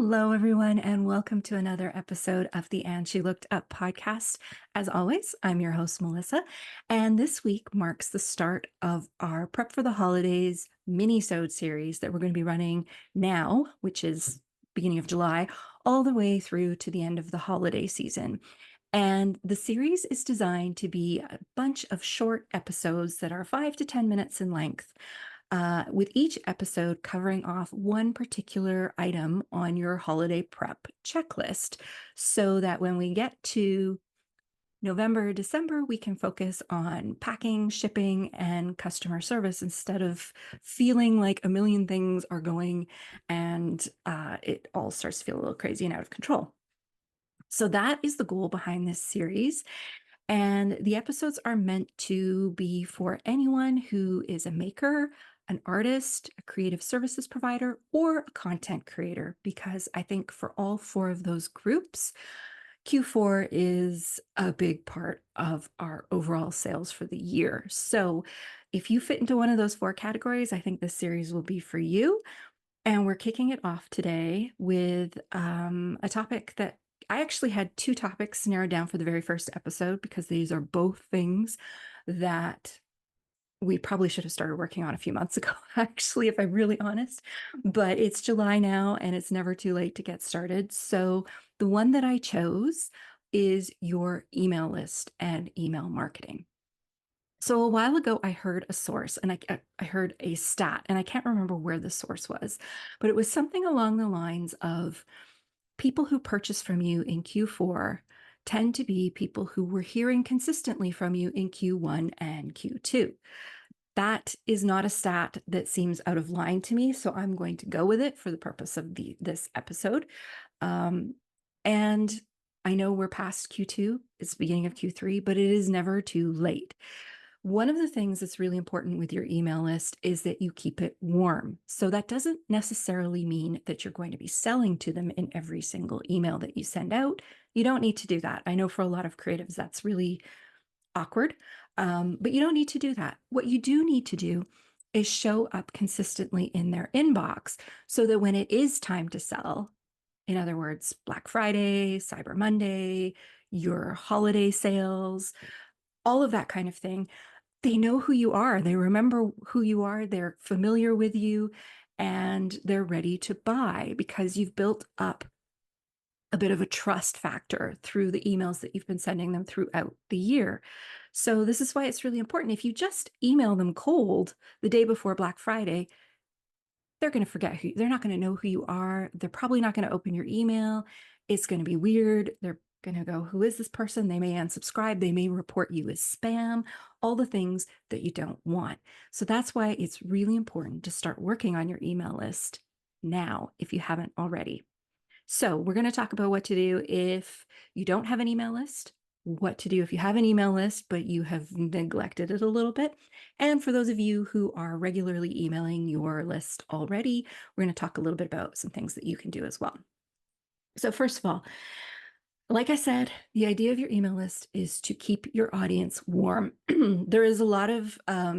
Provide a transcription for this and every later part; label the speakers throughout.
Speaker 1: Hello, everyone, and welcome to another episode of the And She Looked Up podcast. As always, I'm your host, Melissa, and this week marks the start of our Prep for the Holidays mini-sode series that we're going to be running now, which is beginning of July, all the way through to the end of the holiday season. And the series is designed to be a bunch of short episodes that are 5 to 10 minutes in length, with each episode covering off one particular item on your holiday prep checklist, so that when we get to November, December, we can focus on packing, shipping, and customer service instead of feeling like a million things are going and it all starts to feel a little crazy and out of control. So that is the goal behind this series. And the episodes are meant to be for anyone who is a maker, an artist, a creative services provider, or a content creator, because I think for all four of those groups, Q4 is a big part of our overall sales for the year. So if you fit into one of those four categories, I think this series will be for you. And we're kicking it off today with a topic that I actually had two topics narrowed down for the very first episode, because these are both things that we probably should have started working on a few months ago, actually, if I'm really honest. But it's July now, and it's never too late to get started. So the one that I chose is your email list and email marketing. So a while ago, I heard a source, and I heard a stat, and I can't remember where the source was, but it was something along the lines of people who purchase from you in Q4 tend to be people who were hearing consistently from you in Q1 and Q2. That is not a stat that seems out of line to me, so I'm going to go with it for the purpose of this episode. And I know we're past Q2, it's the beginning of Q3, but it is never too late. One of the things that's really important with your email list is that you keep it warm. So that doesn't necessarily mean that you're going to be selling to them in every single email that you send out. You don't need to do that. I know for a lot of creatives, that's really awkward, but you don't need to do that. What you do need to do is show up consistently in their inbox so that when it is time to sell, in other words, Black Friday, Cyber Monday, your holiday sales, all of that kind of thing, they know who you are. They remember who you are. They're familiar with you, and they're ready to buy because you've built up a bit of a trust factor through the emails that you've been sending them throughout the year. So this is why it's really important. If you just email them cold the day before Black Friday, they're going to forget they're not going to know who you are. They're probably not going to open your email. It's going to be weird. They're going to go, who is this person? They may unsubscribe. They may report you as spam, all the things that you don't want. So that's why it's really important to start working on your email list now, if you haven't already. So we're going to talk about what to do if you don't have an email list, what to do if you have an email list, but you have neglected it a little bit. And for those of you who are regularly emailing your list already, we're going to talk a little bit about some things that you can do as well. So first of all, like I said, the idea of your email list is to keep your audience warm. There is a lot of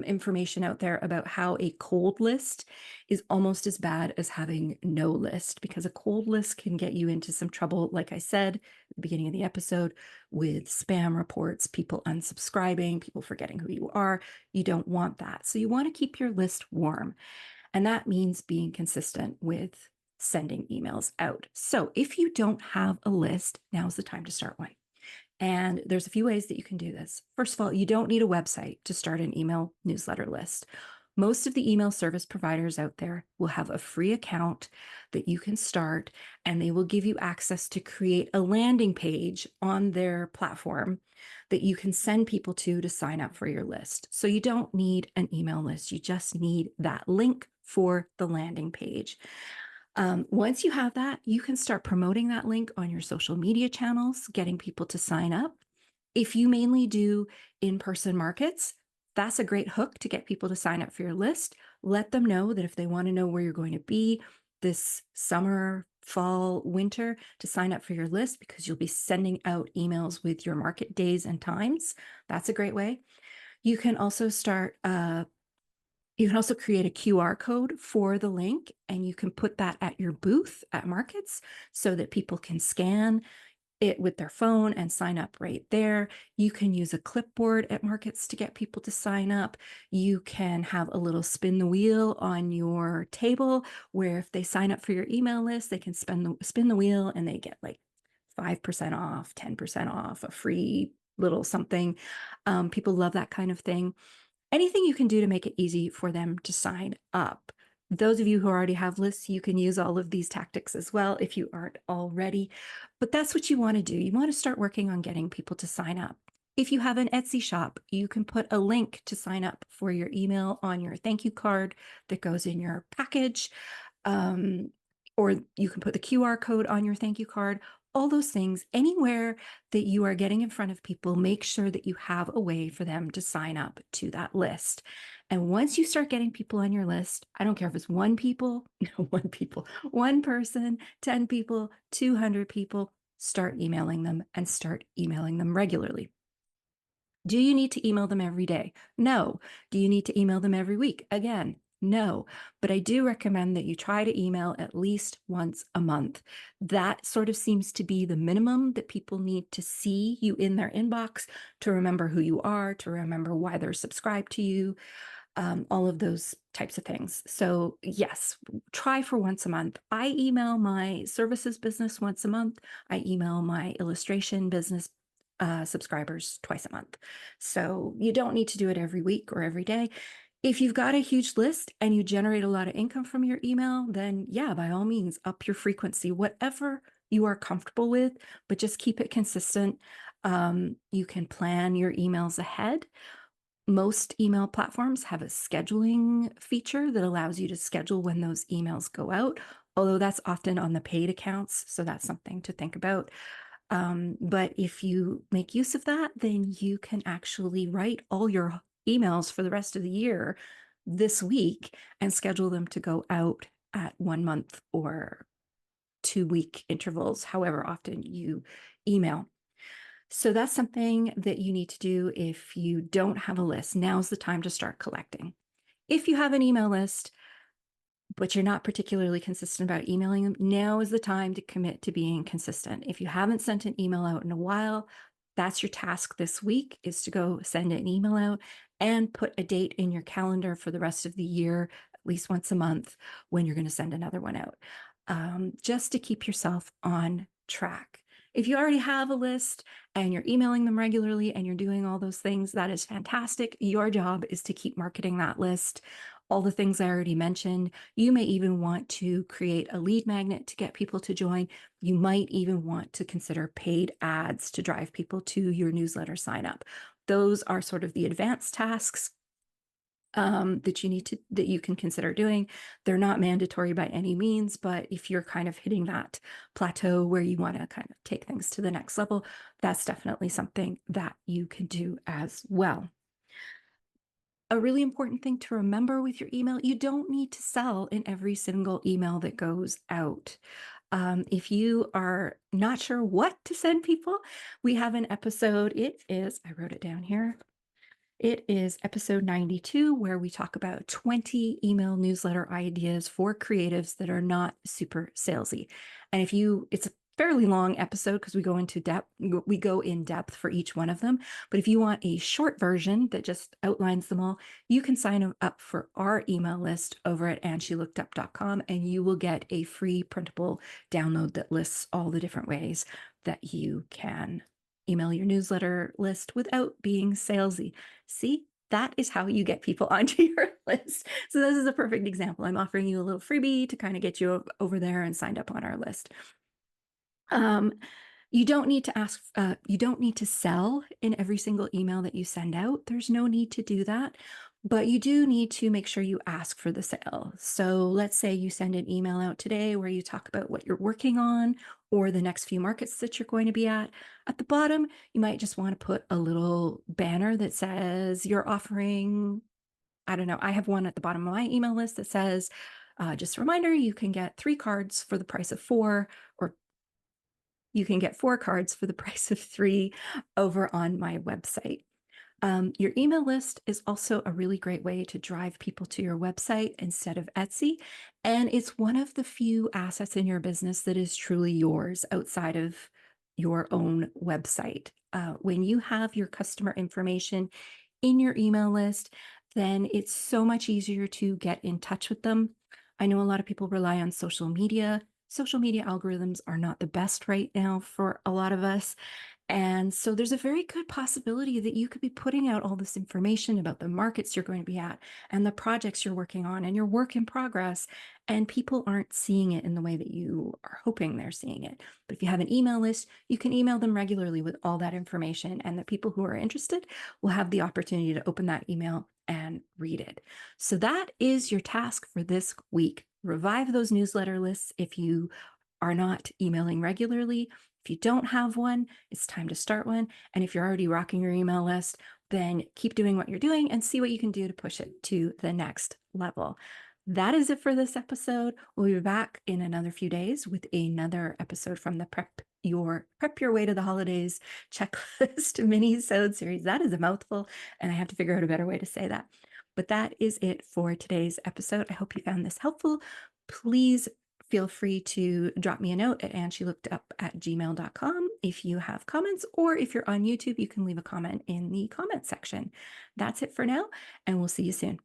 Speaker 1: information out there about how a cold list is almost as bad as having no list, because a cold list can get you into some trouble, like I said at the beginning of the episode, with spam reports, people unsubscribing, people forgetting who you are. You don't want that. So you want to keep your list warm. And that means being consistent with sending emails out. So if you don't have a list, now's the time to start one. And there's a few ways that you can do this. First of all, you don't need a website to start an email newsletter list. Most of the email service providers out there will have a free account that you can start, and they will give you access to create a landing page on their platform that you can send people to sign up for your list. So you don't need an email list. You just need that link for the landing page. Once you have that, you can start promoting that link on your social media channels, getting people to sign up. If you mainly do in-person markets, that's a great hook to get people to sign up for your list. Let them know that if they want to know where you're going to be this summer, fall, winter, to sign up for your list, because you'll be sending out emails with your market days and times. That's a great way. You can also start You can also create a QR code for the link, and you can put that at your booth at markets so that people can scan it with their phone and sign up right there. You can use a clipboard at markets to get people to sign up. You can have a little spin the wheel on your table where if they sign up for your email list, they can spin the wheel and they get like 5% off, 10% off, a free little something. People love that kind of thing. Anything you can do to make it easy for them to sign up. Those of you who already have lists, you can use all of these tactics as well if you aren't already. But that's what you want to do. You want to start working on getting people to sign up. If you have an Etsy shop, you can put a link to sign up for your email on your thank you card that goes in your package. Um, or you can put the QR code on your thank you card. All those things, anywhere that you are getting in front of people, make sure that you have a way for them to sign up to that list. And once you start getting people on your list, I don't care if it's one person, 10 people, 200 people, start emailing them and start emailing them regularly. Do you need to email them every day? No. Do you need to email them every week? Again, no. But I do recommend that you try to email at least once a month. That sort of seems to be the minimum that people need to see you in their inbox to remember who you are, to remember why they're subscribed to you, all of those types of things. So yes, try for once a month. I email my services business once a month. I email my illustration business subscribers twice a month. So you don't need to do it every week or every day. If you've got a huge list and you generate a lot of income from your email, then yeah, by all means, up your frequency, whatever you are comfortable with, but just keep it consistent. You can plan your emails ahead. Most email platforms have a scheduling feature that allows you to schedule when those emails go out, although that's often on the paid accounts. So that's something to think about. But if you make use of that, then you can actually write all your emails for the rest of the year this week and schedule them to go out at 1 month or 2 week intervals, however often you email. So that's something that you need to do if you don't have a list. Now's the time to start collecting. If you have an email list, but you're not particularly consistent about emailing them, now is the time to commit to being consistent. If you haven't sent an email out in a while, that's your task this week, is to go send an email out and put a date in your calendar for the rest of the year, at least once a month, when you're going to send another one out, just to keep yourself on track. If you already have a list and you're emailing them regularly and you're doing all those things, that is fantastic. Your job is to keep marketing that list. All the things I already mentioned. You may even want to create a lead magnet to get people to join. You might even want to consider paid ads to drive people to your newsletter sign up. Those are sort of the advanced tasks that you can consider doing. They're not mandatory by any means, but if you're kind of hitting that plateau where you want to kind of take things to the next level, that's definitely something that you can do as well. A really important thing to remember with your email, you don't need to sell in every single email that goes out. If you are not sure what to send people, we have an episode. I wrote it down here. It is episode 92, where we talk about 20 email newsletter ideas for creatives that are not super salesy. And it's a fairly long episode because we go in depth for each one of them. But if you want a short version that just outlines them all, you can sign up for our email list over at andshellookedup.com, and you will get a free printable download that lists all the different ways that you can email your newsletter list without being salesy. See, that is how you get people onto your list. So this is a perfect example. I'm offering you a little freebie to kind of get you over there and signed up on our list. You don't need to sell in every single email that you send out. There's no need to do that, but you do need to make sure you ask for the sale. So let's say you send an email out today where you talk about what you're working on or the next few markets that you're going to be at. At the bottom, you might just want to put a little banner that says you're offering, I don't know, I have one at the bottom of my email list that says, just a reminder, you can get 3 cards for the price of 4, or you can get 4 cards for the price of 3 over on my website. Your email list is also a really great way to drive people to your website instead of Etsy. And it's one of the few assets in your business that is truly yours outside of your own website. When you have your customer information in your email list, then it's so much easier to get in touch with them. I know a lot of people rely on social media. Social media algorithms are not the best right now for a lot of us. And so there's a very good possibility that you could be putting out all this information about the markets you're going to be at and the projects you're working on and your work in progress, and people aren't seeing it in the way that you are hoping they're seeing it. But if you have an email list, you can email them regularly with all that information, and the people who are interested will have the opportunity to open that email and read it. So that is your task for this week. Revive those newsletter lists if you are not emailing regularly. If you don't have one, it's time to start one. And if you're already rocking your email list, then keep doing what you're doing and see what you can do to push it to the next level. That is it for this episode. We'll be back in another few days with another episode from the Prep Your Way to the Holidays checklist mini-sode series. That is a mouthful, and I have to figure out a better way to say that. But that is it for today's episode. I hope you found this helpful. Please feel free to drop me a note at annshelookedup@gmail.com if you have comments, or if you're on YouTube, you can leave a comment in the comment section. That's it for now, and we'll see you soon.